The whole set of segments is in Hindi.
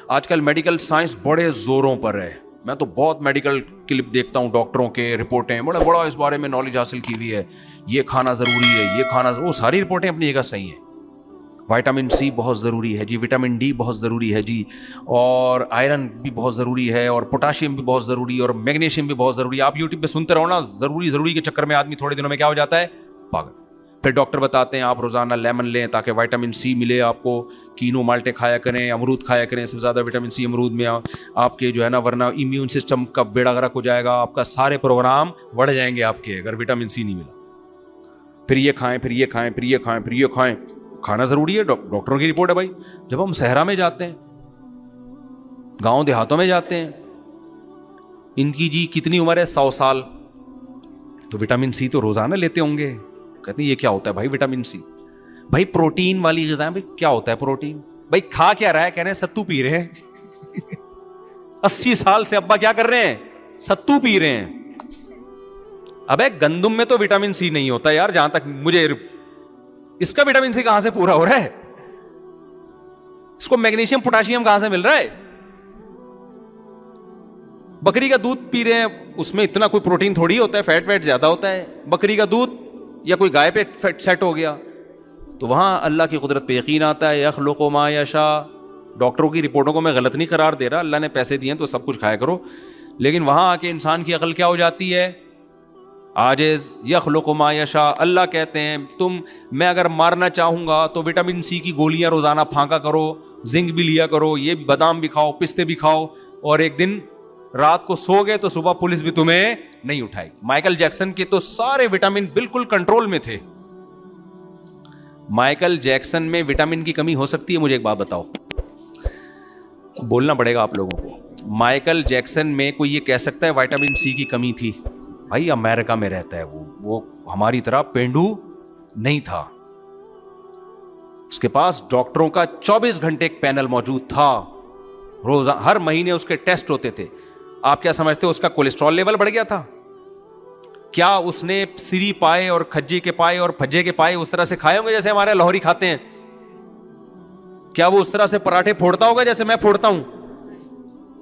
आजकल मेडिकल साइंस बड़े जोरों पर है। मैं तो बहुत मेडिकल क्लिप देखता हूँ, डॉक्टरों के रिपोर्टें, बड़ा बड़ा इस बारे में नॉलेज हासिल की हुई है। ये खाना ज़रूरी है, ये खाना, वो सारी रिपोर्टें अपनी जगह सही हैं। विटामिन सी बहुत ज़रूरी है जी, विटामिन डी बहुत ज़रूरी है जी, और आयरन भी बहुत ज़रूरी है, और पोटाशियम भी बहुत ज़रूरी है, और मैग्नीशियम भी बहुत ज़रूरी है। आप यूट्यूब पे सुनते रहो ना, ज़रूरी के चक्कर में आदमी थोड़े दिनों में क्या हो जाता है, पागल। फिर डॉक्टर बताते हैं आप रोज़ाना लेमन लें ताकि विटामिन सी मिले आपको, कीनो माल्टे खाया करें, अमरूद खाया करें, सबसे ज़्यादा विटामिन सी अमरूद में आपके जो है ना, वरना इम्यून सिस्टम का बेड़ा गर्क हो जाएगा, आपका सारे प्रोग्राम बढ़ जाएंगे आपके, अगर विटामिन सी नहीं मिला। फिर ये खाएं, फिर ये खाएं, फिर ये खाएं, फिर ये खाएं। खाना ज़रूरी है, डॉक्टरों की रिपोर्ट है भाई। जब हम सहरा में जाते हैं, गांव देहातों में जाते हैं, इनकी जी कितनी उम्र है, 100 साल, तो विटामिन सी तो रोज़ाना लेते होंगे। कहते हैं ये क्या होता है भाई विटामिन सी? भाई प्रोटीन वाली ग़िज़ाएं। भाई क्या होता है प्रोटीन? भाई खा क्या रहा है? कह रहे हैं सत्तू पी रहे हैं 80 साल से अब्बा क्या कर रहे हैं? सत्तू पी रहे हैं। अबे गंदुम में तो विटामिन सी नहीं होता यार, जहां तक मुझे, इसका विटामिन सी कहां से पूरा हो रहा है? इसको मैग्नीशियम पोटाशियम कहां से मिल रहा है? बकरी का दूध पी रहे हैं, उसमें इतना कोई प्रोटीन थोड़ी होता है, फैट वेट ज्यादा होता है। बकरी का दूध या कोई गाय पे फैट सेट हो गया, तो वहां अल्लाह की कुदरत पे यकीन आता है। यखलुकु मा यशा। डॉक्टरों की रिपोर्टों को मैं गलत नहीं करार दे रहा, अल्लाह ने पैसे दिए तो सब कुछ खाया करो, लेकिन वहां आके इंसान की अकल क्या हो जाती है? आजिज़। यखलुकु मा यशा। अल्लाह कहते हैं मैं अगर मारना चाहूंगा तो विटामिन सी की गोलियां रोजाना फांका करो, जिंक भी लिया करो, ये बादाम भी खाओ, पिस्ते भी खाओ, और एक दिन रात को सो गए तो सुबह पुलिस भी तुम्हें नहीं उठाई। माइकल जैक्सन के तो सारे विटामिन बिल्कुल कंट्रोल में थे। माइकल जैक्सन में विटामिन की कमी हो सकती है? मुझे एक बात बताओ, बोलना पड़ेगा आप लोगों को। माइकल जैक्सन में कोई ये कह सकता है विटामिन सी की कमी थी? भाई अमेरिका में रहता है वो हमारी तरह पेंडू नहीं था। उसके पास डॉक्टरों का 24 घंटे एक पैनल मौजूद था, रोज हर महीने उसके टेस्ट होते थे। आप क्या समझते हो उसका कोलेस्ट्रॉल लेवल बढ़ गया था? क्या उसने सिरी पाए और खज्जी के पाए और भज्जे के पाए उस तरह से खाए होंगे जैसे हमारे लाहौरी खाते हैं? क्या वो उस तरह से पराठे फोड़ता होगा जैसे मैं फोड़ता हूं?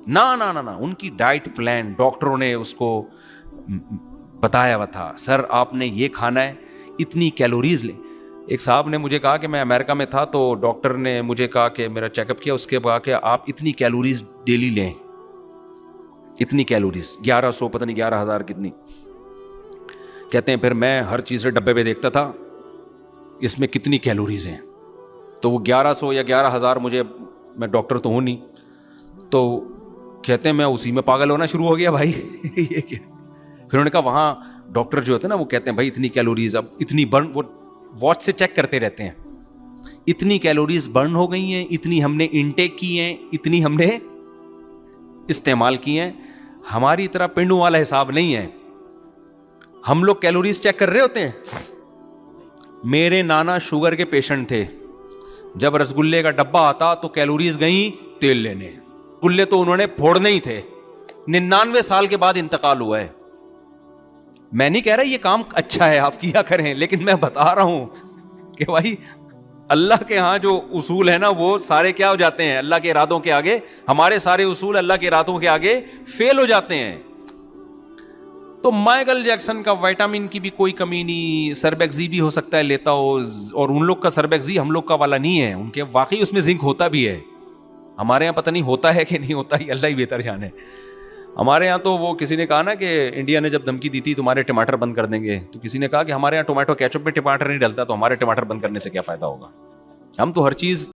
ना ना ना ना, उनकी डाइट प्लान डॉक्टरों ने उसको बताया हुआ था। सर आपने ये खाना है, इतनी कैलोरीज ले। एक साहब ने मुझे कहा कि मैं अमेरिका में था, तो डॉक्टर ने मुझे कहा कि मेरा चेकअप किया, उसके बाद कि आप इतनी कैलोरीज डेली लें, इतनी कैलोरीज, 1100 पता नहीं 11,000 कितनी। कहते हैं फिर मैं हर चीज़ से डब्बे पे देखता था इसमें कितनी कैलोरीज हैं, तो वो 1100 या 11,000 मुझे, मैं डॉक्टर तो हूँ नहीं, तो कहते हैं मैं उसी में पागल होना शुरू हो गया भाई ये क्या। फिर उन्होंने कहा वहाँ डॉक्टर जो होते हैं ना, वो कहते हैं भाई इतनी कैलोरीज, अब इतनी बर्न, वो वॉच से चेक करते रहते हैं, इतनी कैलोरीज बर्न हो गई हैं, इतनी हमने इनटेक की हैं, इतनी हमने इस्तेमाल की हैं। हमारी तरह पिंडू वाला हिसाब नहीं है, हम लोग कैलोरीज चेक कर रहे होते हैं। मेरे नाना शुगर के पेशेंट थे, जब रसगुल्ले का डब्बा आता तो कैलोरीज गई तेल लेने, गुल्ले तो उन्होंने फोड़ने ही थे। 99 साल के बाद इंतकाल हुआ है। मैं नहीं कह रहा ये काम अच्छा है आप किया करें, लेकिन मैं बता रहा हूं कि भाई अल्लाह के यहां जो उसूल है ना, वो सारे क्या हो जाते हैं अल्लाह के इरादों के आगे। हमारे सारे उसूल अल्लाह के इरादों के आगे फेल हो जाते हैं। तो माइकल जैक्सन का विटामिन की भी कोई कमी नहीं, सरबैक्सी भी हो सकता है लेता हो, और उन लोग का सरबैक्सी हम लोग का वाला नहीं है, उनके वाकई उसमें जिंक होता भी है। हमारे यहाँ पता नहीं होता है कि नहीं होता, ही अल्लाह ही बेहतर जाने। हमारे यहाँ तो वो किसी ने कहा ना कि इंडिया ने जब धमकी दी थी तुम्हारे टमाटर बंद कर देंगे, तो किसी ने कहा कि हमारे यहाँ टोमेटो केचप में टमाटर नहीं डलता, तो हमारे टमाटर बंद करने से क्या फायदा होगा। हम तो हर चीज़